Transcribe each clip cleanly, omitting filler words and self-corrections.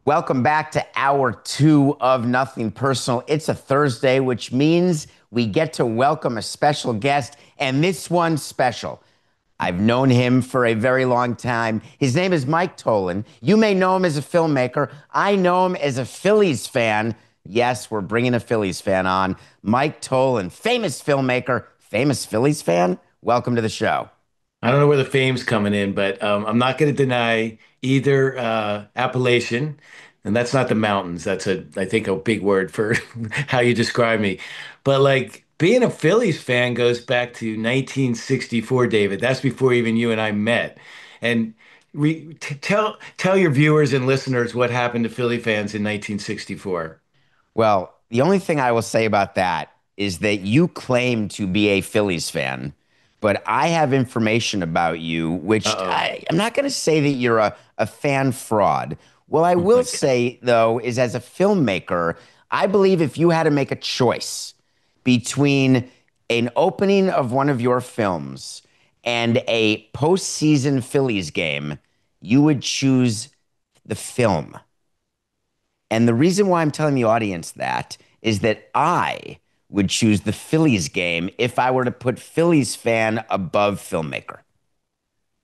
Welcome back to hour two of Nothing Personal. It's a Thursday, which means we get to welcome a special guest, and this one's special. I've known him for a very long time. His name is Mike Tollin. You may know him as a filmmaker. I know him as a Phillies fan. Yes, we're bringing a Phillies fan on. Mike Tollin, famous filmmaker, famous Phillies fan. Welcome to the show. I don't know where the fame's coming in, but I'm not going to deny either appellation, and that's not the mountains. That's I think, a big word for how you describe me. But like being a Phillies fan goes back to 1964, David. That's before even you and I met. And tell your viewers and listeners what happened to Philly fans in 1964. Well, the only thing I will say about that is that you claim to be a Phillies fan, but I have information about you, which Uh-oh. I'm not going to say that you're a fan fraud. What I Oh will my God. say, though, is as a filmmaker, I believe if you had to make a choice between an opening of one of your films and a postseason Phillies game, you would choose the film. And the reason why I'm telling the audience that is that I would choose the Phillies game if I were to put Phillies fan above filmmaker.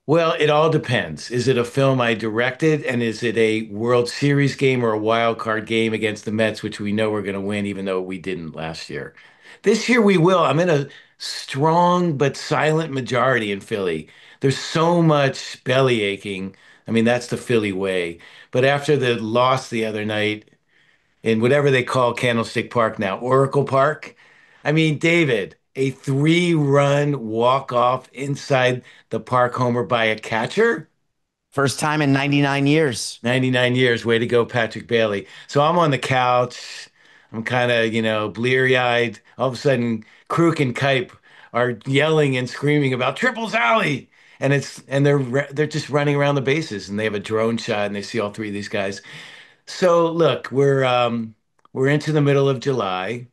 Well, it all depends. Is it a film I directed, and is it a World Series game or a wild card game against the Mets, which we know we're going to win, even though we didn't last year? This year we will. I'm in a strong but silent majority in Philly. There's so much belly aching. I mean, that's the Philly way. But after the loss the other night, in whatever they call Candlestick Park now, Oracle Park. I mean, David, a three-run walk-off inside the park homer by a catcher? First time in 99 years. 99 years. Way to go, Patrick Bailey. So I'm on the couch. I'm kind of, bleary-eyed. All of a sudden, Crook and Kipe are yelling and screaming about Triples Alley. And they're just running around the bases, and they have a drone shot and they see all three of these guys. So look, we're into the middle of July.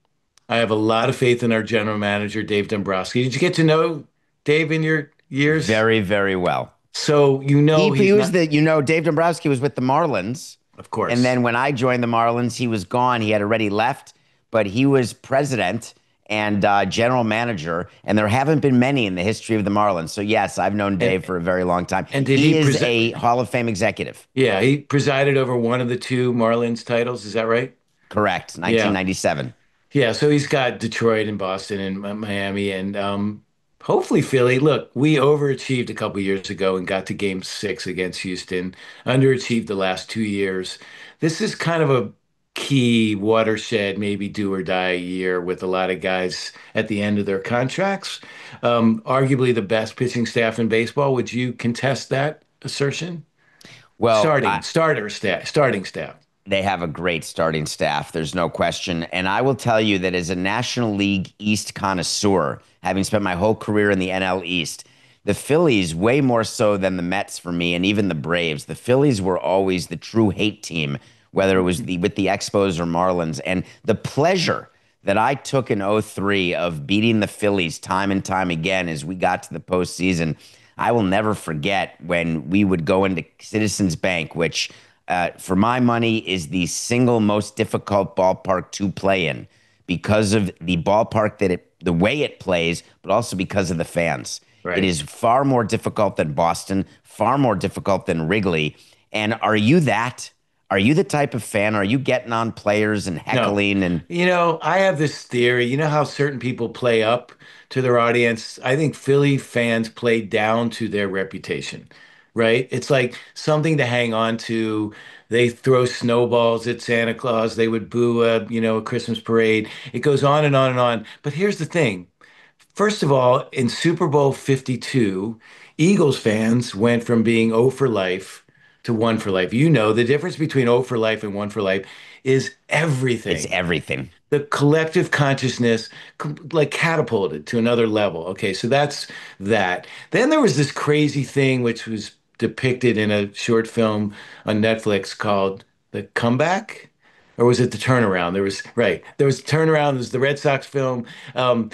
I have a lot of faith in our general manager, Dave Dombrowski. Did you get to know Dave in your years? Very, very well. So He he's was not, Dave Dombrowski was with the Marlins. of And course. then when I joined the Marlins, he was gone. He had already left, but he was president and general manager. And there haven't been many in the history of the Marlins. So, yes, I've known And Dave for a very long time. and did he He is present? a Hall of Fame executive. Yeah, he presided over one of the two Marlins titles. Is that right? Correct. Yeah. 1997. Yeah, so he's got Detroit and Boston and Miami and hopefully Philly. Look, we overachieved a couple years ago and got to game six against Houston, underachieved the last 2 years. This is kind of a key watershed, maybe do or die year with a lot of guys at the end of their contracts. Arguably the best pitching staff in baseball. Would you contest that assertion? Well, Starting staff. they have a great starting staff. There's no question. And I will tell you that as a National League East connoisseur, having spent my whole career in the NL East, the Phillies, way more so than the Mets for me, and even the Braves, the Phillies were always the true hate team, whether it was with the Expos or Marlins. And the pleasure that I took in '03 of beating the Phillies time and time again as we got to the postseason, I will never forget when we would go into Citizens Bank, which for my money, is the single most difficult ballpark to play in because of the ballpark the way it plays, but also because of the fans. It Right. is far more difficult than Boston, far more difficult than Wrigley. And are you that? Are you the type of fan? Are you getting on players and No. heckling and I have this theory. You know how certain people play up to their audience? I think Philly fans play down to their reputation, right? It's like something to hang on to. They throw snowballs at Santa Claus. They would boo a Christmas parade. It goes on and on and on. But here's the thing. First of all, in Super Bowl 52, Eagles fans went from being 0 for life to 1 for life. You know, the difference between 0 for life and 1 for life is it's everything. everything? The collective consciousness like catapulted to another level. Okay, so that's that. Then there was this crazy thing which was depicted in a short film on Netflix called The Comeback. Or was it the turnaround? There was the turnaround. There's the Red Sox film. Um,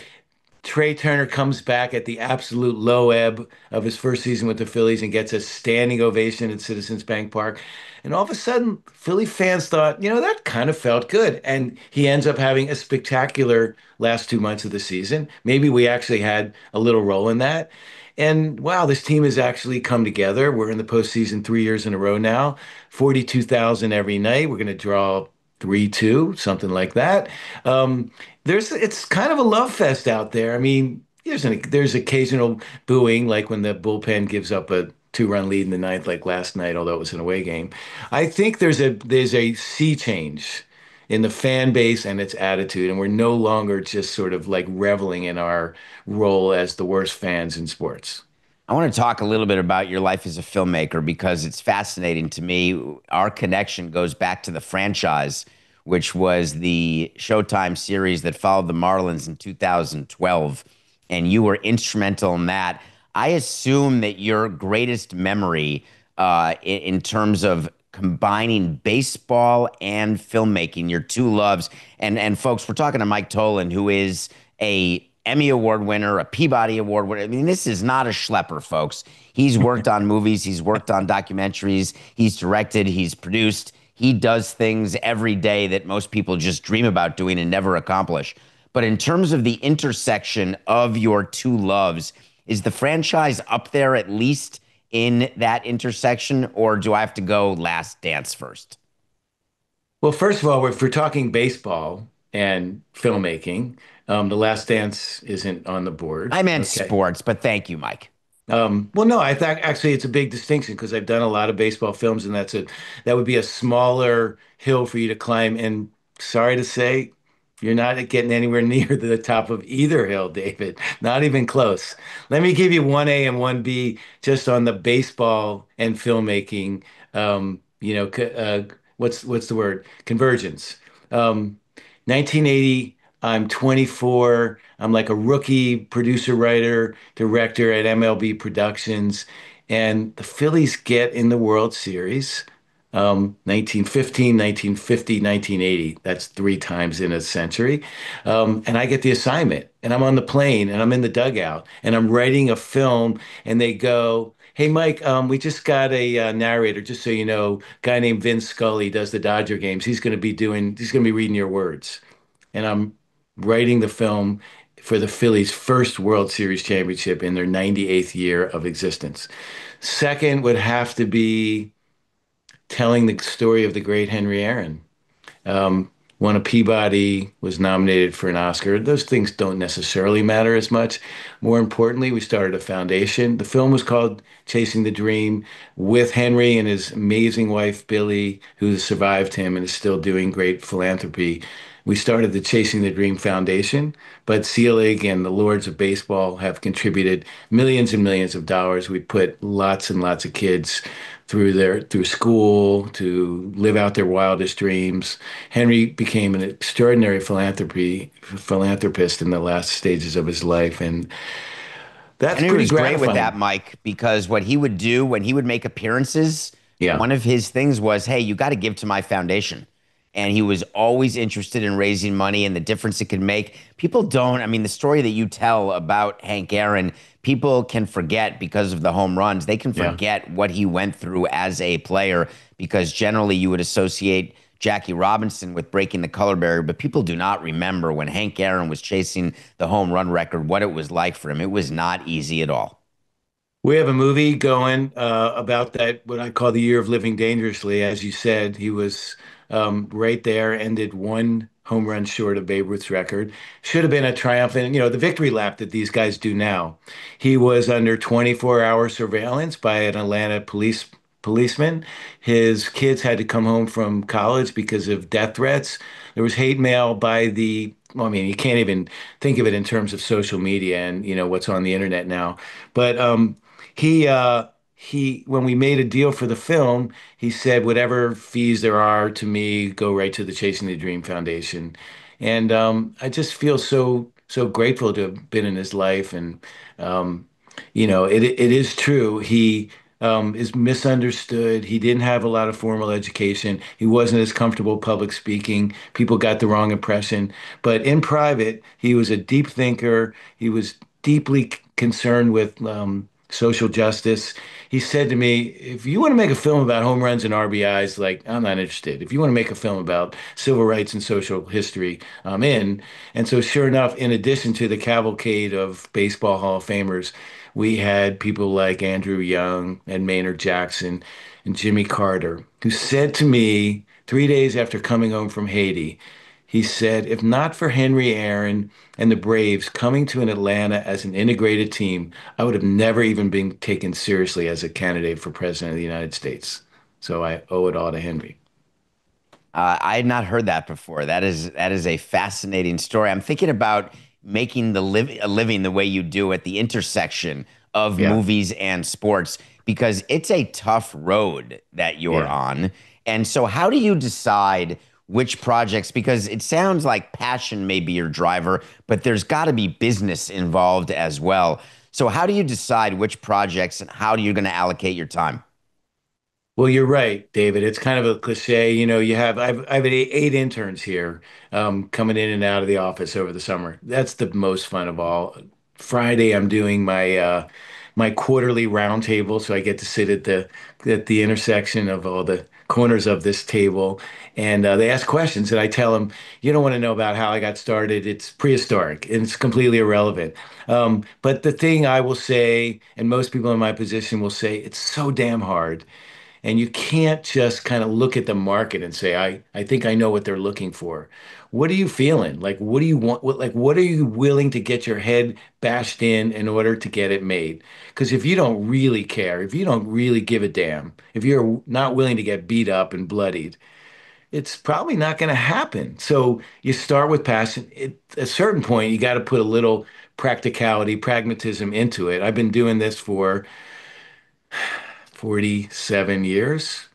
Trey Turner comes back at the absolute low ebb of his first season with the Phillies and gets a standing ovation at Citizens Bank Park. And all of a sudden, Philly fans thought, that kind of felt good. And he ends up having a spectacular last 2 months of the season. Maybe we actually had a little role in that. And wow, this team has actually come together. We're in the postseason 3 years in a row now, 42,000 every night. We're going to draw 3-2, something like that. Um, it's kind of a love fest out there. I mean, there's occasional booing, like when the bullpen gives up a 2-run lead in the ninth, like last night, although it was an away game. I think there's a sea change in the fan base and its attitude, and we're no longer just sort of like reveling in our role as the worst fans in sports. I want to talk a little bit about your life as a filmmaker because it's fascinating to me. Our connection goes back to the franchise, which was the Showtime series that followed the Marlins in 2012. And you were instrumental in that. I assume that your greatest memory in terms of combining baseball and filmmaking, your two loves. And folks, we're talking to Mike Tollin, who is a Emmy Award winner, a Peabody Award winner. I mean, this is not a schlepper, folks. He's worked on movies, he's worked on documentaries, he's directed, he's produced. He does things every day that most people just dream about doing and never accomplish. But in terms of the intersection of your two loves, is the franchise up there at least in that intersection, or do I have to go Last Dance first? Well, first of all, if we're talking baseball and filmmaking, The Last Dance isn't on the board. I meant Okay. sports, but thank you, Mike. Well, no, I thought actually it's a big distinction because I've done a lot of baseball films, and that would be a smaller hill for you to climb. And sorry to say, you're not getting anywhere near the top of either hill, David. Not even close. Let me give you 1A and 1B just on the baseball and filmmaking. What's the word? Convergence. Um, 1980. I'm 24. I'm like a rookie producer, writer, director at MLB Productions. And the Phillies get in the World Series 1915, 1950, 1980. That's three times in a century. And I get the assignment, and I'm on the plane, and I'm in the dugout, and I'm writing a film, and they go, "Hey, Mike, we just got a narrator, just so you know, guy named Vince Scully does the Dodger games. He's going to be reading your words." And I'm writing the film for the Phillies' first World Series championship in their 98th year of existence. Second would have to be telling the story of the great Henry Aaron. Um, Won a Peabody, was nominated for an Oscar. Those things don't necessarily matter as much. More importantly, we started a foundation. The film was called Chasing the Dream with Henry and his amazing wife, Billy, who survived him and is still doing great philanthropy. We started the Chasing the Dream Foundation, but Selig and the Lords of Baseball have contributed millions and millions of dollars. We put lots and lots of kids through school to live out their wildest dreams. Henry became an extraordinary philanthropist in the last stages of his life, and that's Henry pretty was great with that, gratifying. Mike, because what he would do when he would make appearances, Yeah, one of his things was, hey, you got to give to my foundation. And he was always interested in raising money and the difference it could make. People don't, I mean, the story that you tell about Hank Aaron, people can forget because of the home runs. They can yeah. forget what he went through as a player because generally you would associate Jackie Robinson with breaking the color barrier, but people do not remember when Hank Aaron was chasing the home run record, what it was like for him. It was not easy at all. We have a movie going about that, what I call the year of living dangerously. As you said, he was right there, ended one home run short of Babe Ruth's record. Should have been a triumphant, the victory lap that these guys do now. He was under 24-hour surveillance by an Atlanta policeman. His kids had to come home from college because of death threats. There was hate mail by well, I mean, you can't even think of it in terms of social media and what's on the internet now. But when we made a deal for the film, he said, whatever fees there are to me, go right to the Chasing the Dream Foundation. And I just feel so grateful to have been in his life. And it is true. He is misunderstood. He didn't have a lot of formal education. He wasn't as comfortable public speaking. People got the wrong impression. But in private, he was a deep thinker. He was deeply concerned with social justice. He said to me, if you want to make a film about home runs and RBIs, like, I'm not interested. If you want to make a film about civil rights and social history, I'm in. And so, sure enough, in addition to the cavalcade of baseball Hall of Famers, we had people like Andrew Young and Maynard Jackson and Jimmy Carter, who said to me 3 days after coming home from Haiti, he said, if not for Henry Aaron and the Braves coming to an Atlanta as an integrated team, I would have never even been taken seriously as a candidate for president of the United States. So I owe it all to Henry. I had not heard that before. That is a fascinating story. I'm thinking about making a living the way you do at the intersection of Yeah, movies and sports because it's a tough road that you're yeah. on. And so, how do you decide which projects? Because it sounds like passion may be your driver, but there's got to be business involved as well. So, how do you decide which projects and how are you going to allocate your time? Well, you're right, David. It's kind of a cliche. You know, I have eight interns here coming in and out of the office over the summer. That's the most fun of all. Friday, I'm doing my quarterly roundtable, so I get to sit at the intersection of all the corners of this table, and they ask questions, and I tell them, you don't want to know about how I got started. It's prehistoric and it's completely irrelevant. But the thing I will say, and most people in my position will say, it's so damn hard. And you can't just kind of look at the market and say, I think I know what they're looking for. What are you feeling? Like, what do you want? What are you willing to get your head bashed in order to get it made? Because if you don't really care, if you don't really give a damn, if you're not willing to get beat up and bloodied, it's probably not going to happen. So you start with passion. At a certain point, you got to put a little practicality, pragmatism into it. I've been doing this for 47 years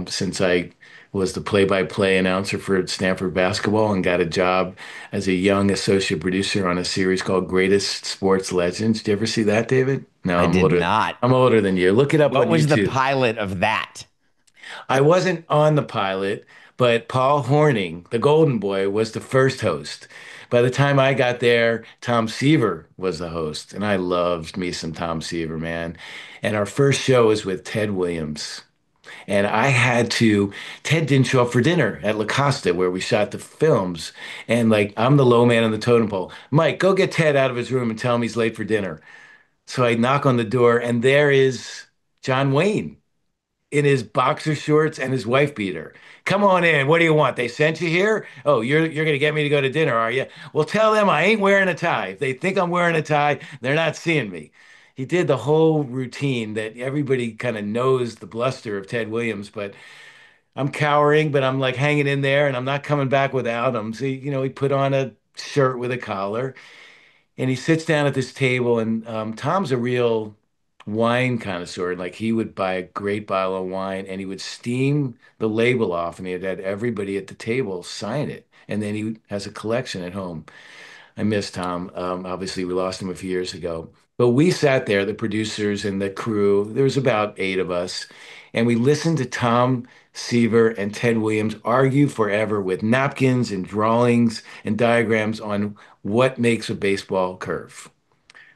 since I was the play-by-play announcer for Stanford basketball and got a job as a young associate producer on a series called Greatest Sports Legends. Did you ever see that, David? No, I I'm did older. not. I'm older than you. Look it up What on was the YouTube. pilot of that? I wasn't on the pilot, but Paul Horning, the Golden Boy, was the first host. By the time I got there, Tom Seaver was the host, and I loved me some Tom Seaver, man. And our first show was with Ted Williams. And Ted didn't show up for dinner at La Costa where we shot the films. And like, I'm the low man on the totem pole. Mike, go get Ted out of his room and tell him he's late for dinner. So I knock on the door, and there is John Wayne in his boxer shorts and his wife beater. Come on in. What do you want? They sent you here? Oh, you're gonna get me to go to dinner, are you? Well, tell them I ain't wearing a tie. If they think I'm wearing a tie, they're not seeing me. He did the whole routine that everybody kind of knows the bluster of Ted Williams, but I'm cowering, but I'm like hanging in there and I'm not coming back without him. So, he put on a shirt with a collar and he sits down at this table, and Tom's a real wine connoisseur. Like he would buy a great bottle of wine, and he would steam the label off, and he'd had everybody at the table sign it. And then he has a collection at home. I miss Tom. Obviously, we lost him a few years ago. But we sat there, the producers and the crew. There was about eight of us, and we listened to Tom Seaver and Ted Williams argue forever with napkins and drawings and diagrams on what makes a baseball curve.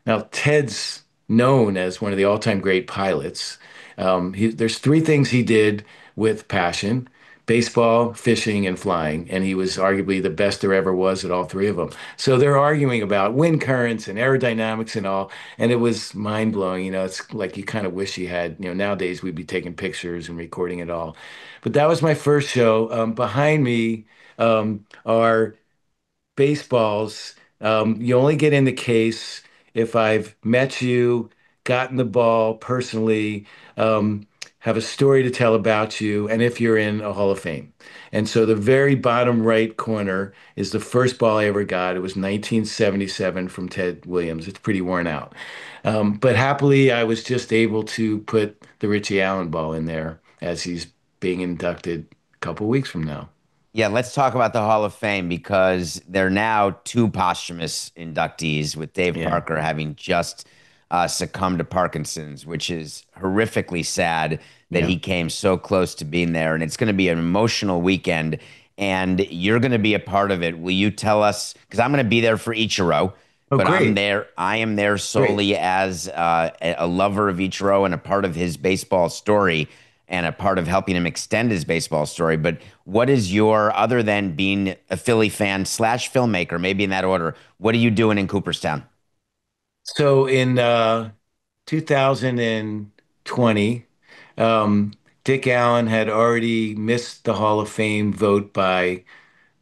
Now, Ted's known as one of the all-time great pilots. There's three things he did with passion: baseball, fishing, and flying. And he was arguably the best there ever was at all three of them. So they're arguing about wind currents and aerodynamics and all. And it was mind-blowing. It's like you kind of wish you had, nowadays we'd be taking pictures and recording it all. But that was my first show. Behind me are baseballs. You only get in the case if I've met you, gotten the ball personally, have a story to tell about you, and if you're in a Hall of Fame. And so the very bottom right corner is the first ball I ever got. It was 1977 from Ted Williams. It's pretty worn out. But happily, I was just able to put the Richie Allen ball in there as he's being inducted a couple weeks from now. Yeah, let's talk about the Hall of Fame because there are now two posthumous inductees with Dave Yeah. Parker having just succumbed to Parkinson's, which is horrifically sad that Yeah. he came so close to being there. And it's going to be an emotional weekend, and you're going to be a part of it. Will you tell us? Because I'm going to be there for Ichiro, Oh, but I'm great. there. I am there Great. solely as a lover of Ichiro and a part of his baseball story and a part of helping him extend his baseball story. But what is your, other than being a Philly fan slash filmmaker, maybe in that order, what are you doing in Cooperstown? So in 2020, um, Dick Allen had already missed the Hall of Fame vote by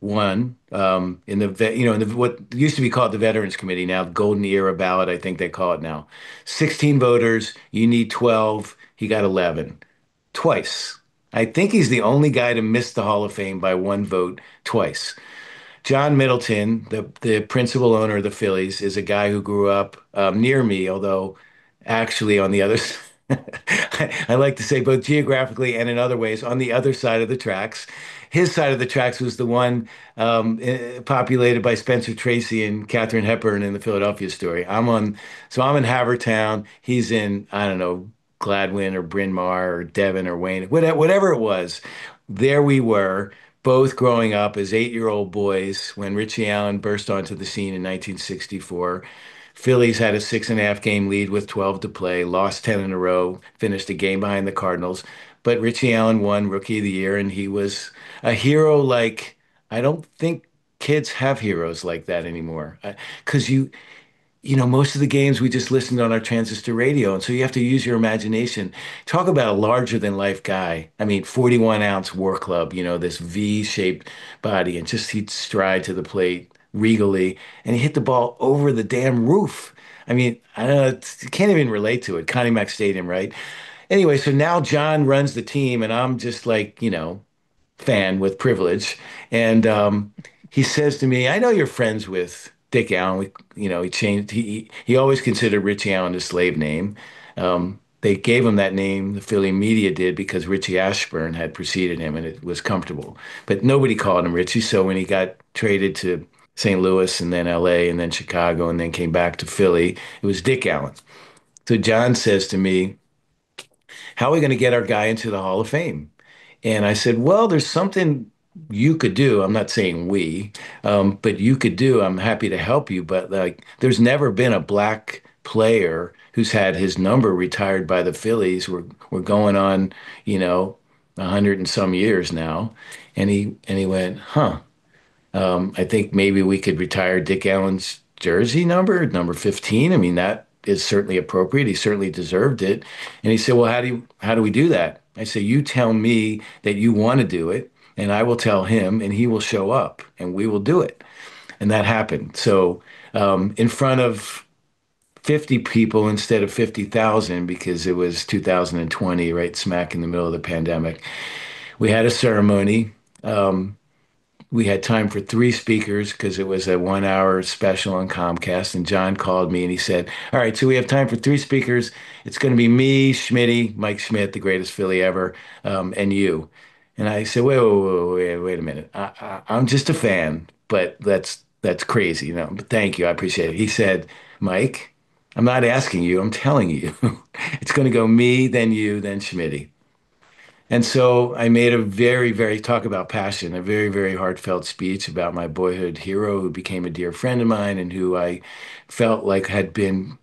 one in in the what used to be called the Veterans Committee, now the Golden Era ballot, I think they call it now. 16 voters, you need 12. He got 11 twice. I think he's the only guy to miss the Hall of Fame by one vote twice. John Middleton, the principal owner of the Phillies, is a guy who grew up near me, although actually on the other I like to say both geographically and in other ways on the other side of the tracks. His side of the tracks was the one populated by Spencer Tracy and Katharine Hepburn in the Philadelphia Story. So I'm in Havertown. He's in, I don't know, Gladwin or Bryn Mawr or Devon or Wayne, whatever it was. There we were, both growing up as 8-year-old boys when Richie Allen burst onto the scene in 1964. Phillies had a 6.5 game lead with 12 to play, lost 10 in a row, finished a game behind the Cardinals. But Richie Allen won Rookie of the Year, and he was a hero like I don't think kids have heroes like that anymore. Because most of the games we just listened on our transistor radio. And so you have to use your imagination. Talk about a larger than life guy. I mean, 41-ounce war club, this V-shaped body, and just he'd stride to the plate regally, and he hit the ball over the damn roof. I mean, I don't know, you can't even relate to it. Connie Mack Stadium, right? Anyway, so now John runs the team, and I'm just like, fan with privilege. And he says to me, I know you're friends with Dick Allen. He changed, he always considered Richie Allen a slave name. They gave him that name, the Philly media did, because Richie Ashburn had preceded him and it was comfortable. But nobody called him Richie. So when he got traded to St. Louis and then LA and then Chicago and then came back to Philly, it was Dick Allen. So John says to me, how are we going to get our guy into the Hall of Fame? And I said, well, there's something you could do. I'm not saying we, but you could do. I'm happy to help you. But like, there's never been a black player who's had his number retired by the Phillies. We're going on, 100 and some years now. And he went, huh. I think maybe we could retire Dick Allen's jersey number 15. I mean, that is certainly appropriate. He certainly deserved it. And he said, well, how do we do that? I say, you tell me that you want to do it, and I will tell him, and he will show up, and we will do it. And that happened. So, in front of 50 people instead of 50,000, because it was 2020, right smack in the middle of the pandemic, we had a ceremony. We had time for three speakers because it was a 1 hour special on Comcast. And John called me and he said, all right, so we have time for three speakers. It's going to be me, Schmitty, Mike Schmidt, the greatest Philly ever, and you. And I said, wait a minute. I'm just a fan, but that's crazy, But thank you, I appreciate it. He said, Mike, I'm not asking you, I'm telling you. It's going to go me, then you, then Schmitty. And so I made a very, very, talk about passion, a very, very heartfelt speech about my boyhood hero who became a dear friend of mine and who I felt like had been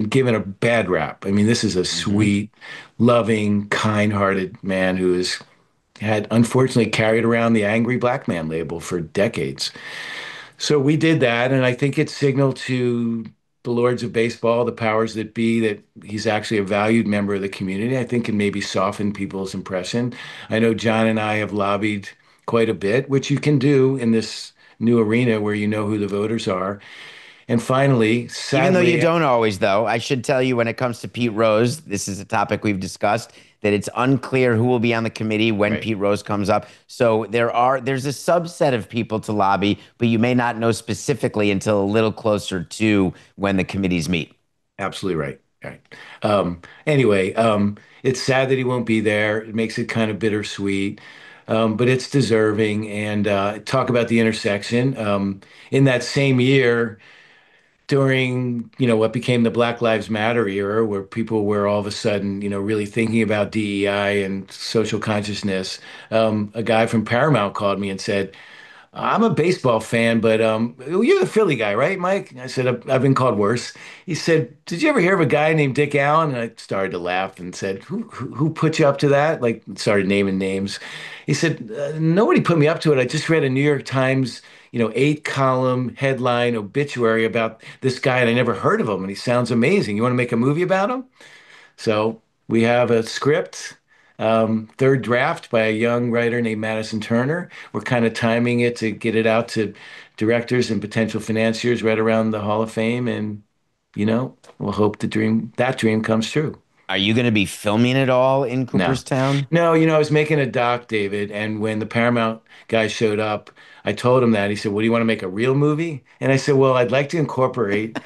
given a bad rap. I mean, this is a Hmm. sweet, loving, kind-hearted man who had unfortunately carried around the angry black man label for decades. So we did that, and I think it signaled to the lords of baseball, the powers that be, that he's actually a valued member of the community. I think can maybe soften people's impression. I know John and I have lobbied quite a bit, which you can do in this new arena where you know who the voters are. And finally, Even though you sadly, don't always, though, I should tell you when it comes to Pete Rose, this is a topic we've discussed, that it's unclear who will be on the committee when right, Pete Rose comes up. So there's a subset of people to lobby, but you may not know specifically until a little closer to when the committees meet. absolutely right. Right. Anyway, it's sad that he won't be there. It makes it kind of bittersweet, but it's deserving. And talk about the intersection. In that same year, during, what became the Black Lives Matter era, where people were all of a sudden, really thinking about DEI and social consciousness. A guy from Paramount called me and said, I'm a baseball fan, but you're the Philly guy, right, Mike? I said, I've been called worse. He said, Did you ever hear of a guy named Dick Allen? And I started to laugh and said, Who put you up to that? Like, started naming names. He said, Nobody put me up to it. I just read a New York Times, 8 column headline obituary about this guy, and I never heard of him, and he sounds amazing. You want to make a movie about him? So we have a script, third draft by a young writer named Madison Turner. We're kind of timing it to get it out to directors and potential financiers right around the Hall of Fame, and we'll hope that dream comes true. Are you going to be filming it all in No, Cooperstown? no, I was making a doc, David, and when the Paramount guy showed up, I told him that. He said, "Well, do you want to make a real movie?" And I said, "Well, I'd like to incorporate.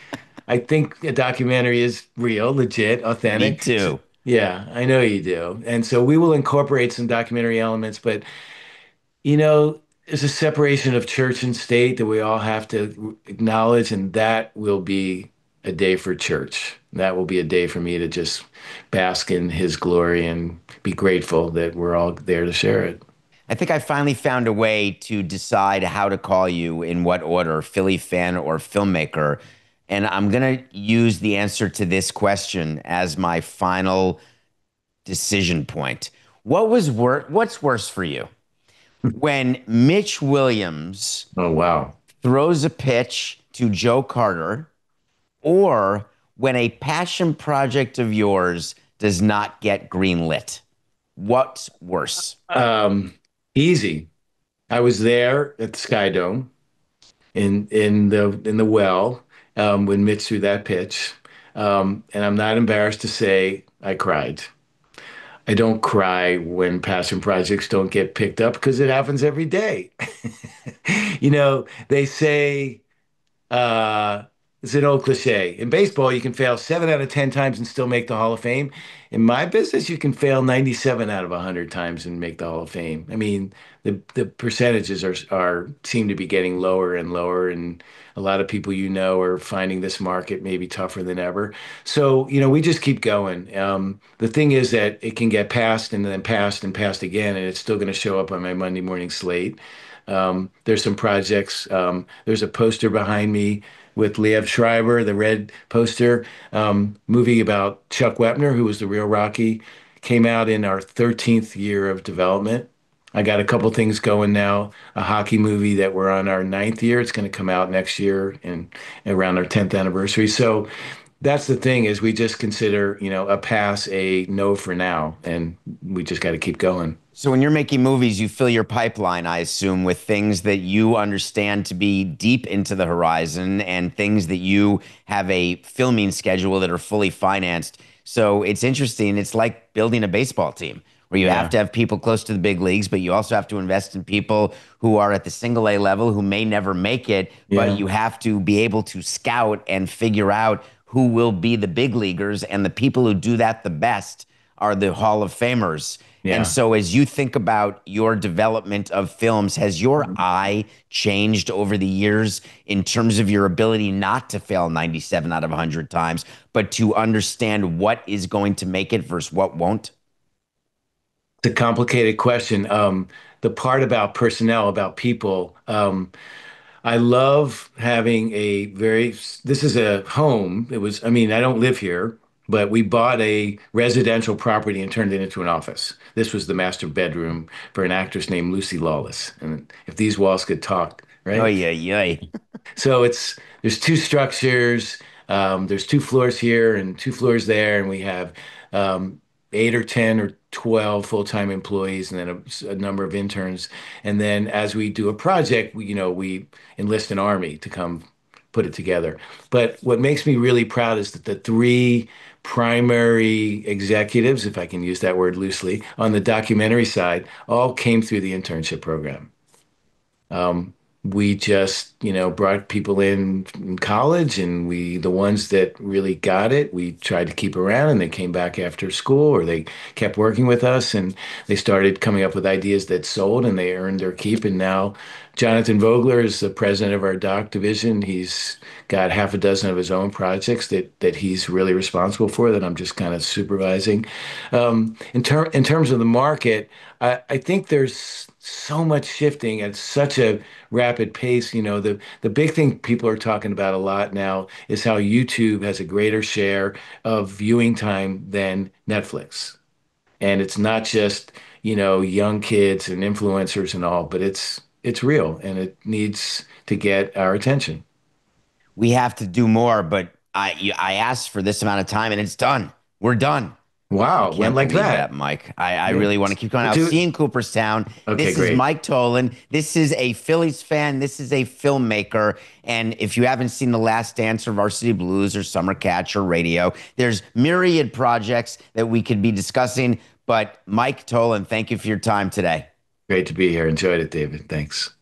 I think a documentary is real, legit, Me authentic. too. Yeah, I know you do. And so we will incorporate some documentary elements, but there's a separation of church and state that we all have to acknowledge, and that will be a day for church. That will be a day for me to just bask in his glory and be grateful that we're all there to share it. I think I finally found a way to decide how to call you in what order, Philly fan or filmmaker. And I'm going to use the answer to this question as my final decision point. What's worse for you? When Mitch Williams Oh, wow. throws a pitch to Joe Carter, or when a passion project of yours does not get greenlit? What's worse? Um, Easy. I was there at the Sky Dome in the well when Mitch threw that pitch. And I'm not embarrassed to say I cried. I don't cry when passion projects don't get picked up because it happens every day. They say it's an old cliche. In baseball, you can fail 7 out of 10 times and still make the Hall of Fame. In my business, you can fail 97 out of 100 times and make the Hall of Fame. I mean, the percentages are seem to be getting lower and lower, and a lot of people are finding this market maybe tougher than ever. So, we just keep going. The thing is that it can get passed and then passed and passed again, and it's still going to show up on my Monday morning slate. There's some projects. There's a poster behind me with Liev Schreiber, the red poster, movie about Chuck Wepner, who was the real Rocky, came out in our 13th year of development. I got a couple things going now. A hockey movie that we're on our ninth year. It's going to come out next year and around our 10th anniversary. So that's the thing is we just consider, a pass a no for now, and we just got to keep going. So when you're making movies, you fill your pipeline, I assume, with things that you understand to be deep into the horizon and things that you have a filming schedule that are fully financed. So it's interesting. It's like building a baseball team where you have Yeah. to have people close to the big leagues, but you also have to invest in people who are at the single A level who may never make it, but Yeah. you have to be able to scout and figure out who will be the big leaguers, and the people who do that the best are the Hall of Famers. And Yeah. so, as you think about your development of films, has your eye changed over the years in terms of your ability not to fail 97 out of 100 times, but to understand what is going to make it versus what won't? It's a complicated question. The part about personnel, about people, I love having this is a home. I mean, I don't live here, but we bought a residential property and turned it into an office. This was the master bedroom for an actress named Lucy Lawless. And if these walls could talk, Oh, right? yeah, yeah. So there's two structures. There's 2 floors here and 2 floors there, and we have um, 8 or 10 or 12 full-time employees, and then a number of interns. And then as we do a project, we enlist an army to come put it together. But what makes me really proud is that the three primary executives, if I can use that word loosely, on the documentary side, all came through the internship program. we just, brought people in college, and the ones that really got it, we tried to keep around, and they came back after school, or they kept working with us, and they started coming up with ideas that sold, and they earned their keep. And now Jonathan Vogler is the president of our doc division. He's got half a dozen of his own projects that he's really responsible for, that I'm just kind of supervising. In terms of the market, I think there's so much shifting at such a rapid pace. The big thing people are talking about a lot now is how YouTube has a greater share of viewing time than Netflix. And it's not just, young kids and influencers and all, but it's real, and it needs to get our attention. We have to do more, but I asked for this amount of time and it's done. We're done. I Wow, went can't like believe that, that. Mike. I Yeah. really want to keep going. We'll I'll do. see you in Cooperstown. Okay, This is great. Mike Tollin. This is a Phillies fan. This is a filmmaker. And if you haven't seen The Last Dance or Varsity Blues or Summer Catch or Radio, there's myriad projects that we could be discussing. But Mike Tollin, thank you for your time today. Great to be here. Enjoyed it, David. Thanks.